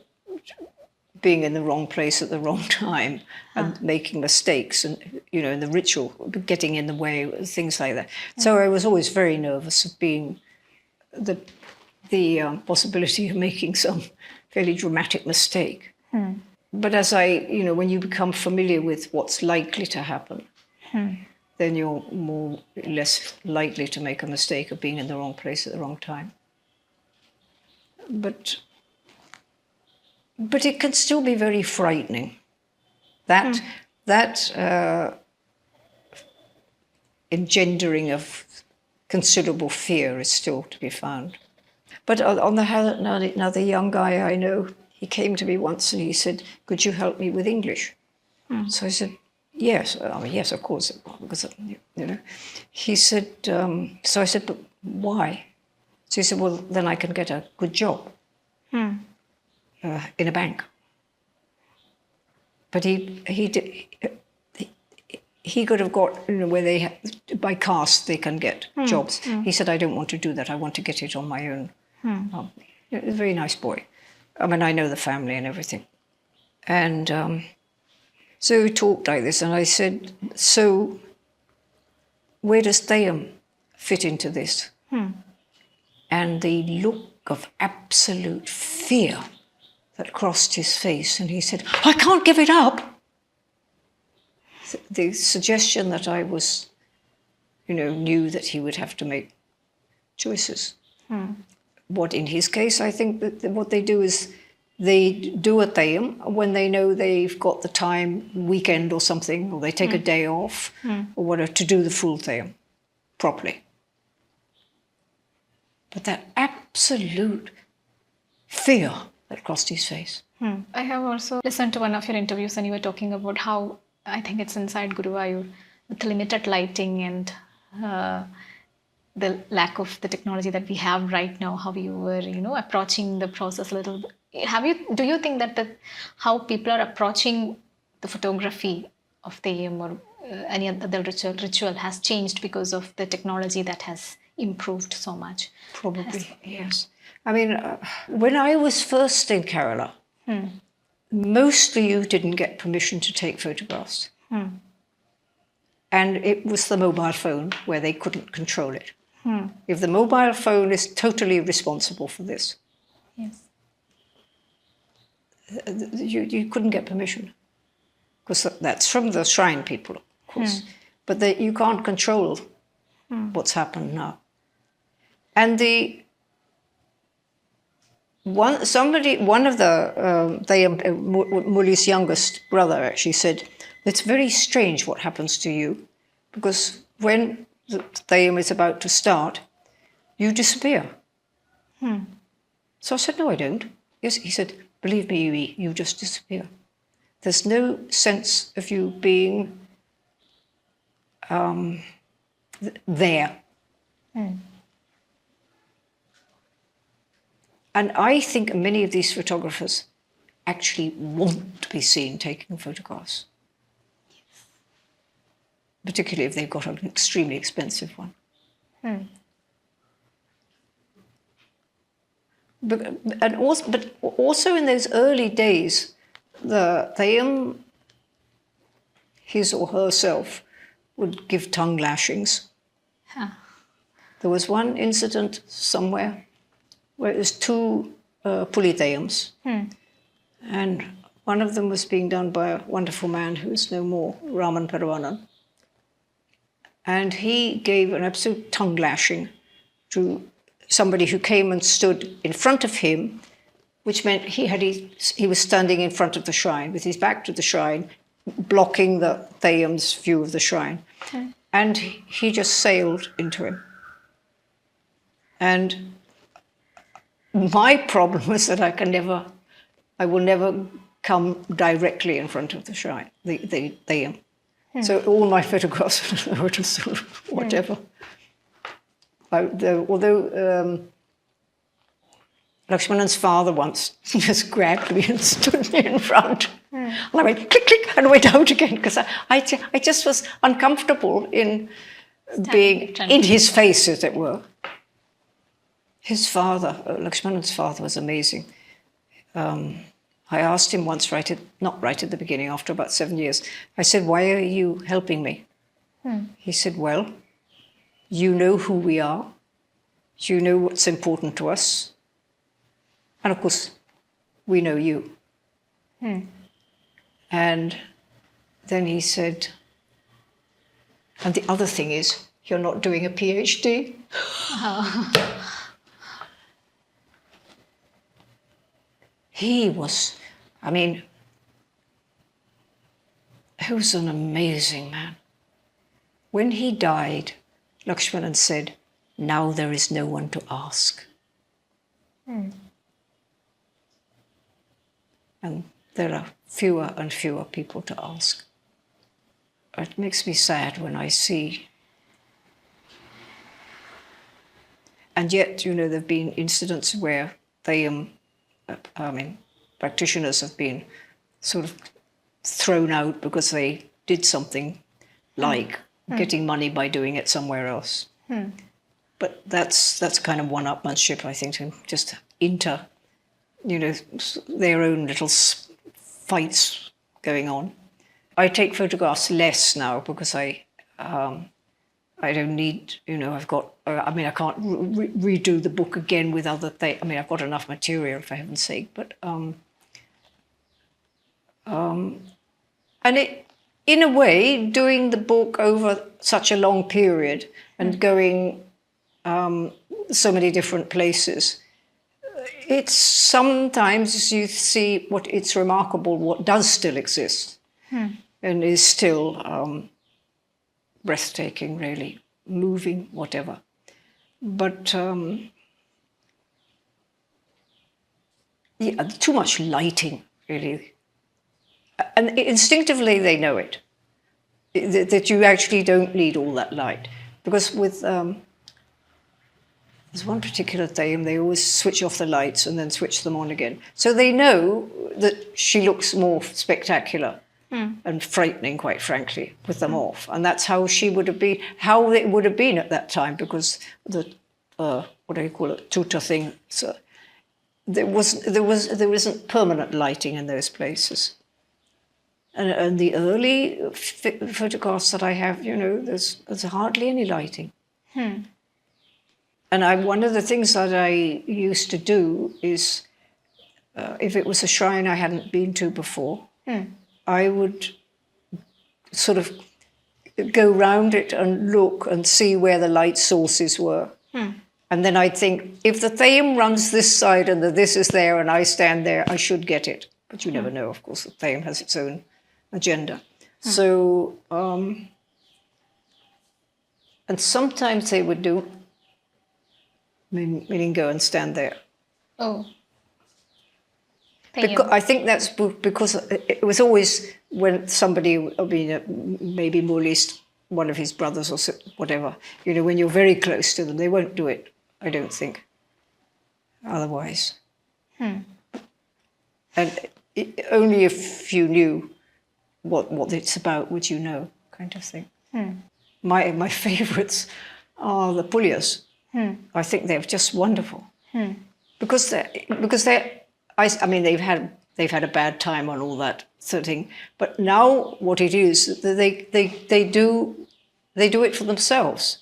being in the wrong place at the wrong time and making mistakes and, in the ritual, getting in the way, things like that. So I was always very nervous of being the possibility of making some fairly dramatic mistake. But as when you become familiar with what's likely to happen, then you're less likely to make a mistake of being in the wrong place at the wrong time. But it can still be very frightening. That engendering of considerable fear is still to be found. But on the another young guy I know, he came to me once and he said, "Could you help me with English?" So I said, "Yes." Yes, of course. Because, he said, so I said, "But why?" So he said, "Well, then I can get a good job in a bank." But he could have got, where by caste they can get jobs. He said, "I don't want to do that. I want to get it on my own." He's a very nice boy. I mean, I know the family and everything. And so we talked like this, and I said, "So where does Theyyam fit into this?" And the look of absolute fear that crossed his face, and he said, "I can't give it up." The suggestion that I was, knew that he would have to make choices. What in his case, I think that what they do is they do a Theyyam when they know they've got the time, weekend or something, or they take a day off or whatever, to do the full Theyyam properly. But that absolute fear that crossed his face. I have also listened to one of your interviews and you were talking about how, I think it's inside Guruvayur, with limited lighting and the lack of the technology that we have right now, how you were, approaching the process a little bit. Do you think that how people are approaching the photography of Theyyam or any other ritual has changed because of the technology that has improved so much? Probably, yes. I mean, when I was first in Kerala, mostly you didn't get permission to take photographs. And it was the mobile phone where they couldn't control it. If the mobile phone is totally responsible for this, yes, you couldn't get permission. Because that's from the shrine people, of course. But you can't control what's happened now. And one of the Muli's youngest brother actually said, "It's very strange what happens to you, because when the Theyyam is about to start, you disappear." So I said, "No, I don't." Yes, he said, "Believe me, you just disappear. There's no sense of you being there." And I think many of these photographers actually want to be seen taking photographs. Yes. Particularly if they've got an extremely expensive one. But also in those early days, the Theyyam, his or herself, would give tongue lashings. There was one incident somewhere where it was two 𝗶𝗶𝗀𝗃𝗃𝗃, and one of them was being done by a wonderful man who's no more, 𝗳𝗵𝗲𝗺𝗀𝗀𝗃. And he gave an absolute tongue lashing to somebody who came and stood in front of him, which meant he was standing in front of the shrine with his back to the shrine, blocking the Theyyam's view of the shrine. And he just sailed into him. And my problem was that I will never come directly in front of the shrine, the Theyyam. So all my photographs were just sort of whatever. Although Lakshmanan's father once just grabbed me and stood me in front. And I went click, click, and went out again, because I just was uncomfortable in being in his face, as it were. His father, Lakshmanan's father, was amazing. I asked him once, not right at the beginning, after about 7 years, I said, "Why are you helping me?" He said, "Well, you know who we are. You know what's important to us. And of course, we know you." And then he said, And the other thing is, you're not doing a PhD. He was, I mean, he was an amazing man. When he died, Lakshmanan said, now there is no one to ask. And there are fewer and fewer people to ask. It makes me sad when I see. And yet, you know, there have been incidents where practitioners have been sort of thrown out because they did something like getting money by doing it somewhere else. But that's kind of one-upmanship, I think, to just their own little fights going on. I take photographs less now because I don't need, I've got, I can't redo the book again with other things. I've got enough material, for heaven's sake, but, and it, in a way, doing the book over such a long period and going so many different places, it's sometimes you see it's remarkable what does still exist and is still breathtaking, really, moving, whatever. But too much lighting, really. And instinctively they know it, that you actually don't need all that light. Because with, there's one particular Theyyam, they always switch off the lights and then switch them on again. So they know that she looks more spectacular and frightening, quite frankly, with them off. And that's how she would have been, how it would have been at that time, because the, what do you call it, tutor thing. So there wasn't permanent lighting in those places. And the early photographs that I have, there's hardly any lighting. And one of the things that I used to do is, if it was a shrine I hadn't been to before, I would sort of go round it and look and see where the light sources were. And then I'd think, if the Theyyam runs this side and this is there and I stand there, I should get it. But you never know, of course, the Theyyam has its own agenda. So, and sometimes they would do, meaning go and stand there. Oh. I think that's because it was always when somebody, maybe Murli's one of his brothers or whatever, when you're very close to them, they won't do it, I don't think, otherwise. And only if you knew what it's about would you know, kind of thing. My favourites are the 𝗶𝗄𝗎s. I think they're just wonderful. Because they've had a bad time on all that sort of thing. But now what it is, they do it for themselves.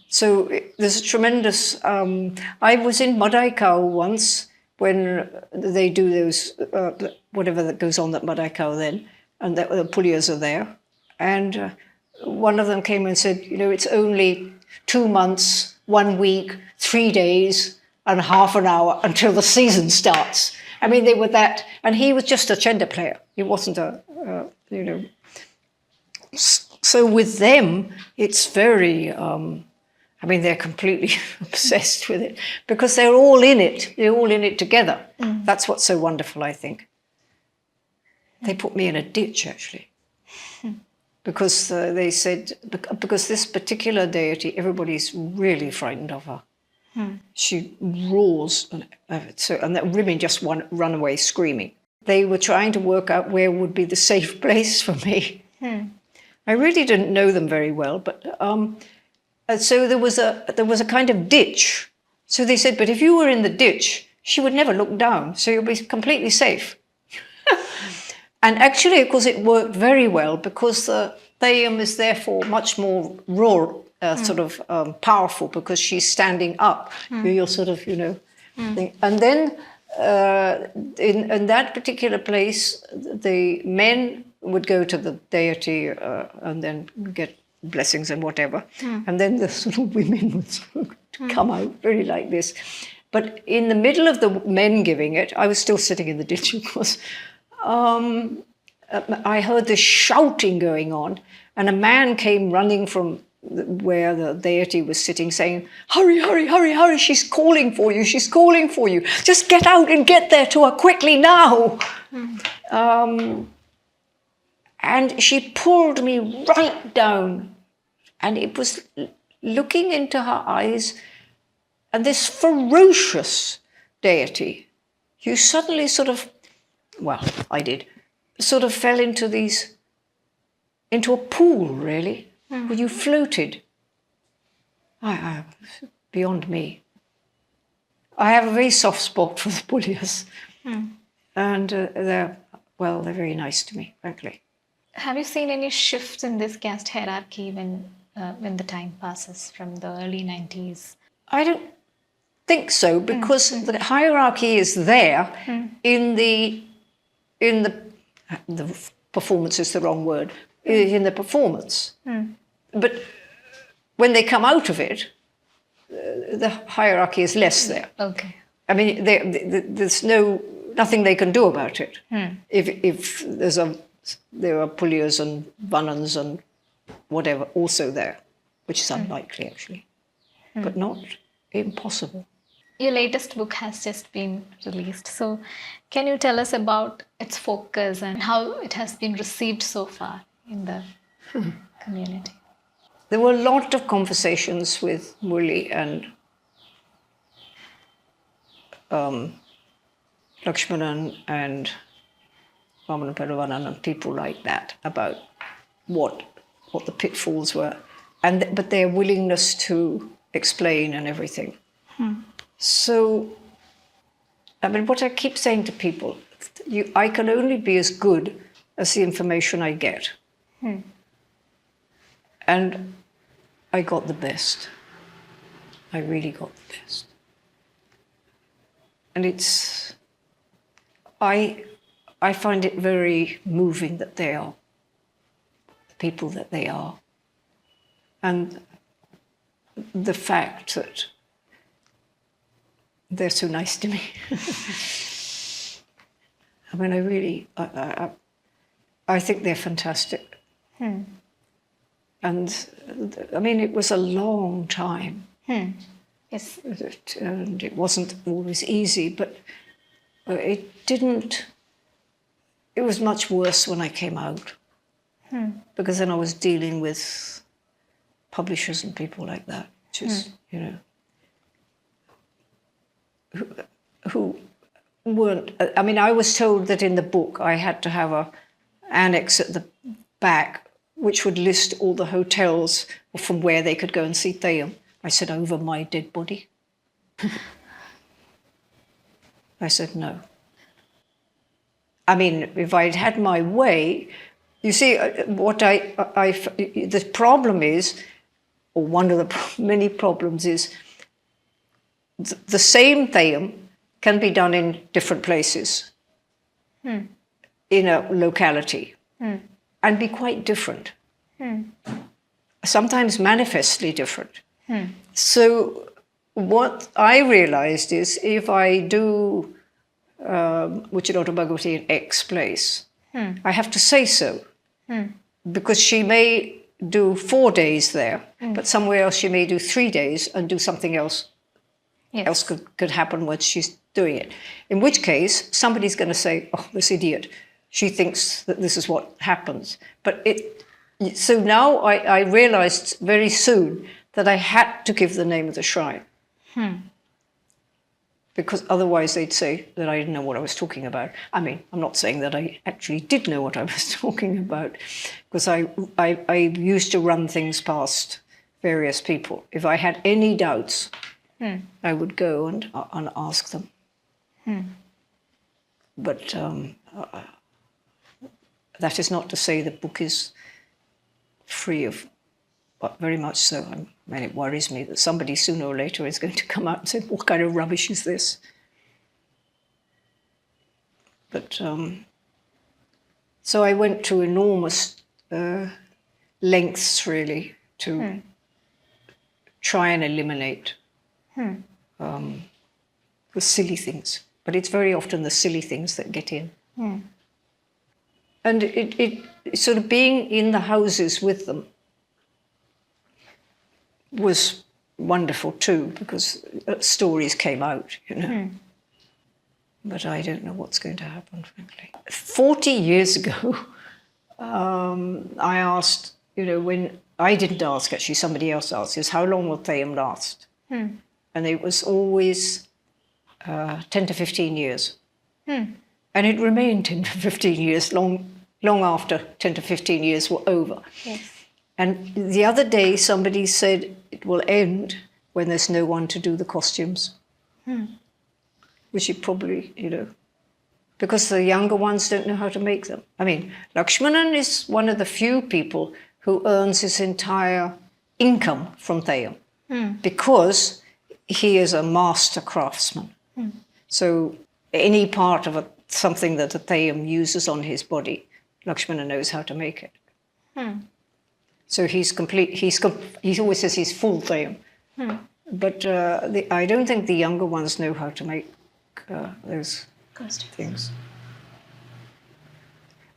So there's a tremendous. I was in 𝗵𝗲𝗀𝗀 once when they do those whatever that goes on at 𝗵𝗲𝗀𝗀 then, and the 𝗶𝗄𝗎s are there, and one of them came and said, it's only 2 months, 1 week, 3 days, and half an hour until the season starts. They were that, and he was just a Chenda player. He wasn't So with them, it's very, they're completely obsessed with it because they're all in it. They're all in it together. That's what's so wonderful, I think. They put me in a ditch, actually, because they said, because this particular deity, everybody's really frightened of her. She roars, and that women just run away screaming. They were trying to work out where would be the safe place for me. I really didn't know them very well, but so there was a kind of ditch. So they said, but if you were in the ditch, she would never look down, so you'll be completely safe. And actually, of course, it worked very well because the Theyyam is therefore much more raw. Powerful because she's standing up. You're sort of, thing. And then in that particular place, the men would go to the deity and then get blessings and whatever. And then the sort of women would sort of come out really like this. But in the middle of the men giving it, I was still sitting in the ditch, of course, I heard this shouting going on, and a man came running from where the deity was sitting saying, "Hurry, hurry, hurry, hurry, she's calling for you, she's calling for you. Just get out and get there to her quickly now." And she pulled me right down, and it was looking into her eyes, and this ferocious deity, you suddenly sort of, well, I did, sort of fell into a pool, really, where you floated. Beyond me. I have a very soft spot for the 𝗵𝗂s, and they're very nice to me, frankly. Have you seen any shifts in this caste hierarchy when the time passes from the early 90s? I don't think so, because the hierarchy is there in the performance is the wrong word, in the performance. But when they come out of it, the hierarchy is less there. Okay. I mean, there's nothing they can do about it. If there are 𝗵𝗂s and 𝗵𝗲s and whatever also there, which is unlikely actually, but not impossible. Your latest book has just been released. So can you tell us about its focus and how it has been received so far in the community? There were a lot of conversations with Murli and Lakshmanan and Vamana and people like that about what the pitfalls were, but their willingness to explain and everything. So, I mean, what I keep saying to people, I can only be as good as the information I get. And I got the best. I really got the best. And I find it very moving that they are the people that they are. And the fact that they're so nice to me. I mean, I think they're fantastic. And I mean, it was a long time. Yes. And it wasn't always easy, but it was much worse when I came out. Because then I was dealing with publishers and people like that, which is, who weren't, I mean, I was told that in the book I had to have an annex at the back which would list all the hotels from where they could go and see Theyyam. I said, over my dead body. I said, no. I mean, if I'd had my way, you see, the problem is, or one of the many problems is, the same Theyyam can be done in different places, in a locality, and be quite different. Sometimes manifestly different. So what I realized is, if I do 𝗵𝗂𝗶𝗀𝗁 in X place, I have to say so, because she may do 4 days there, but somewhere else she may do 3 days and do something else. Yes. Else could happen when she's doing it. In which case, somebody's going to say, oh, this idiot, she thinks that this is what happens. But so now I realized very soon that I had to give the name of the shrine. Because otherwise they'd say that I didn't know what I was talking about. I mean, I'm not saying that I actually did know what I was talking about, because I used to run things past various people. If I had any doubts, I would go and ask them. But that is not to say the book is free of, but very much so. I mean, it worries me that somebody sooner or later is going to come out and say, what kind of rubbish is this? But so I went to enormous lengths, really, to try and eliminate the silly things. But it's very often the silly things that get in. And it sort of being in the houses with them was wonderful too, because stories came out, you know. But I don't know what's going to happen, frankly. 40 years ago, I asked, you know, when I didn't ask, actually, somebody else asked, is how long will Theyyam last? And it was always 10 to 15 years. And it remained 10 to 15 years, long after 10 to 15 years were over. Yes. And the other day, somebody said it will end when there's no one to do the costumes. Which it probably, you know, because the younger ones don't know how to make them. I mean, Lakshmanan is one of the few people who earns his entire income from Theyyam because he is a master craftsman. So any part of something that a Theyyam uses on his body, Lakshmana knows how to make it. So he's complete. He always says he's full Theyyam. But I don't think the younger ones know how to make those things.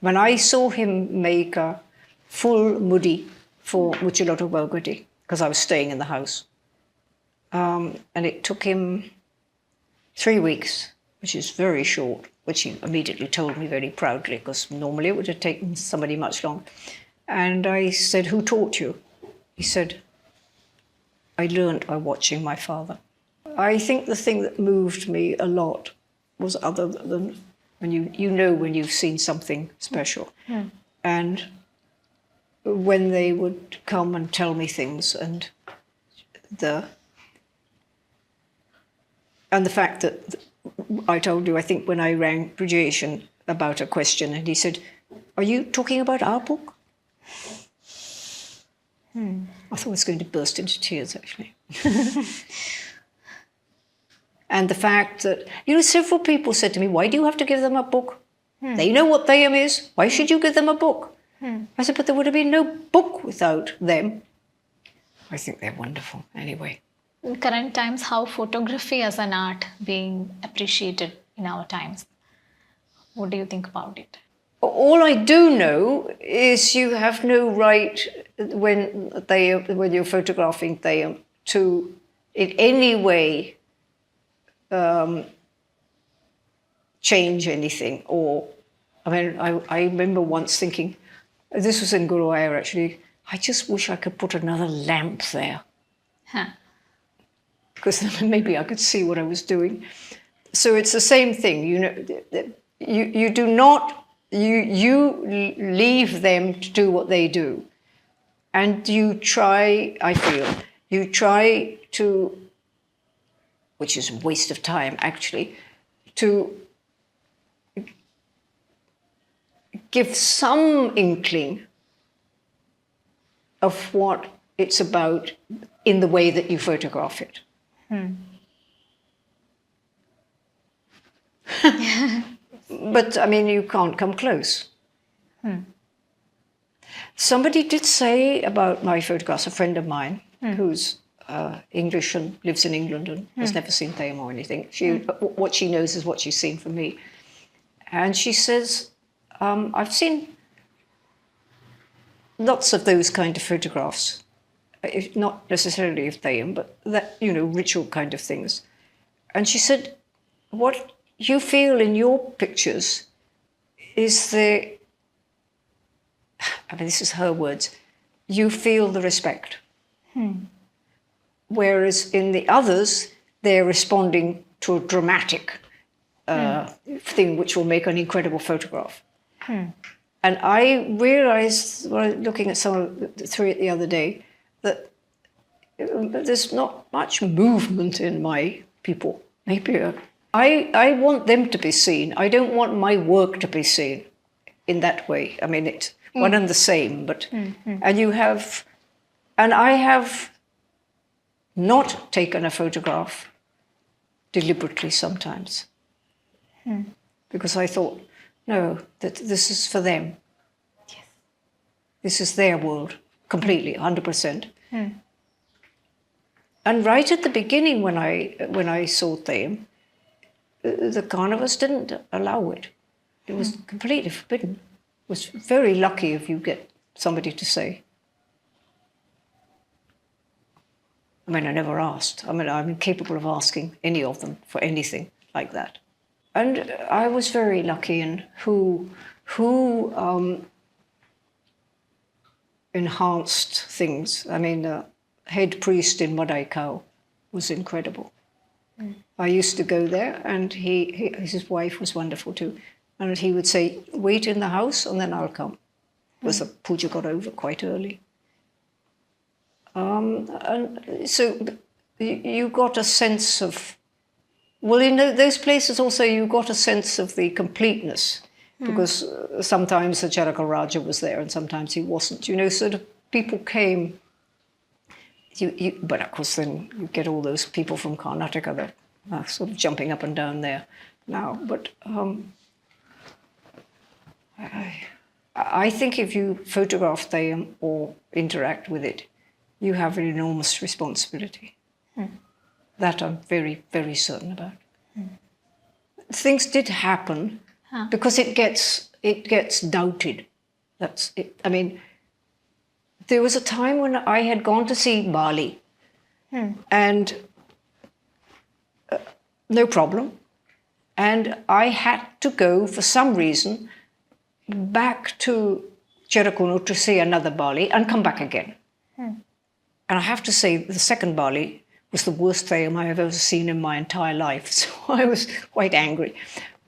When I saw him make a full muddi for 𝗵𝗀𝗶𝗀𝗀𝗀𝗀, because I was staying in the house, and it took him 3 weeks, which is very short, which he immediately told me very proudly, because normally it would have taken somebody much longer. And I said, who taught you? He said, I learned by watching my father. I think the thing that moved me a lot was, other than when you know when you've seen something special. And when they would come and tell me things, and the fact that I told you, I think when I rang Brajesh about a question, and he said, are you talking about our book? I thought I was going to burst into tears, actually. And the fact that, you know, several people said to me, why do you have to give them a book? They know what Theyyam is. Why should you give them a book? I said, but there would have been no book without them. I think they're wonderful, anyway. In current times, how photography as an art being appreciated in our times? What do you think about it? All I do know is you have no right, when you're photographing Theyyam, to in any way change anything. Or, I mean, I remember once thinking, this was in Guruvayur actually, I just wish I could put another lamp there. Because then maybe I could see what I was doing. So it's the same thing, you know, you do not, you leave them to do what they do. And you try, I feel, you try to, which is a waste of time actually, to give some inkling of what it's about in the way that you photograph it. But, I mean, you can't come close. Somebody did say about my photographs, a friend of mine, who's English and lives in England and has never seen Theyyam or anything. What she knows is what she's seen from me. And she says, I've seen lots of those kind of photographs, not necessarily of Theyyam, but that, you know, ritual kind of things. And she said, what you feel in your pictures is I mean, this is her words, you feel the respect. Whereas in the others, they're responding to a dramatic thing which will make an incredible photograph. And I realized, when looking at some of the three the other day, that there's not much movement in my people. Maybe I want them to be seen. I don't want my work to be seen in that way. I mean, it's one and the same, but and you have, and I have not taken a photograph deliberately sometimes because I thought, no, that this is for them. Yes. This is their world. completely, 100%. And right at the beginning when I saw Theyyam, the carnivores didn't allow it. It was completely forbidden. It was very lucky if you get somebody to say. I mean, I never asked. I mean, I'm incapable of asking any of them for anything like that. And I was very lucky in who enhanced things. I mean, the head priest in 𝗵𝗍𝗀𝗀 was incredible. I used to go there, and his wife was wonderful too. And he would say, wait in the house and then I'll come. Because the puja got over quite early. And so you got a sense of, well, in those places also you got a sense of the completeness, because sometimes the Charaka Raja was there and sometimes he wasn't. You know, sort of people came, but of course then you get all those people from Karnataka that are sort of jumping up and down there now. But I think if you photograph Theyyam or interact with it, you have an enormous responsibility. That I'm very, very certain about. Things did happen because it gets doubted. That's it. I mean, there was a time when I had gone to see Bali, and no problem, and I had to go for some reason back to Cherrakunu to see another Bali and come back again. And I have to say, the second Bali was the worst Theyyam I have ever seen in my entire life. So I was quite angry.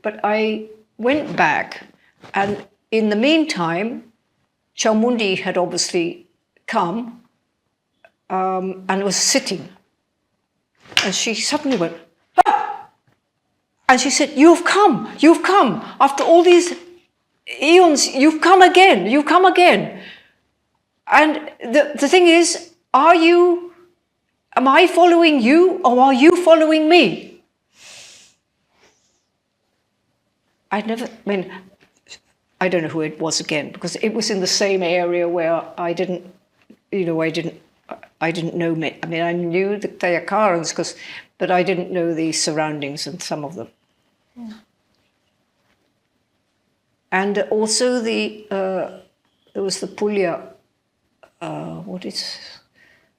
But I went back, and in the meantime, Chammundi had obviously come and was sitting. And she suddenly went, ah! And she said, you've come. After all these eons, you've come again. And the thing is, am I following you or are you following me? I don't know who it was again, because it was in the same area where I didn't know. I mean, I knew the Thayyakarans, but I didn't know the surroundings and some of them. And also there was the Pulya, what is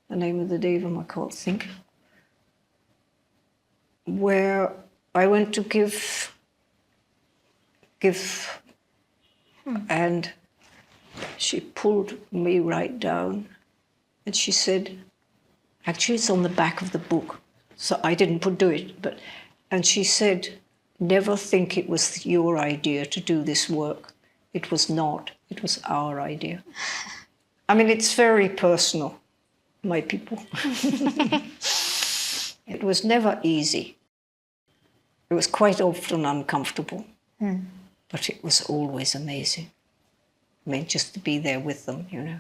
the name of the Devam, I can't think, where I went to give, and she pulled me right down, and she said, actually it's on the back of the book, so I didn't do it, and she said, never think it was your idea to do this work. It was not, it was our idea. I mean, it's very personal, my people. It was never easy. It was quite often uncomfortable, but it was always amazing. I mean, just to be there with them, you know.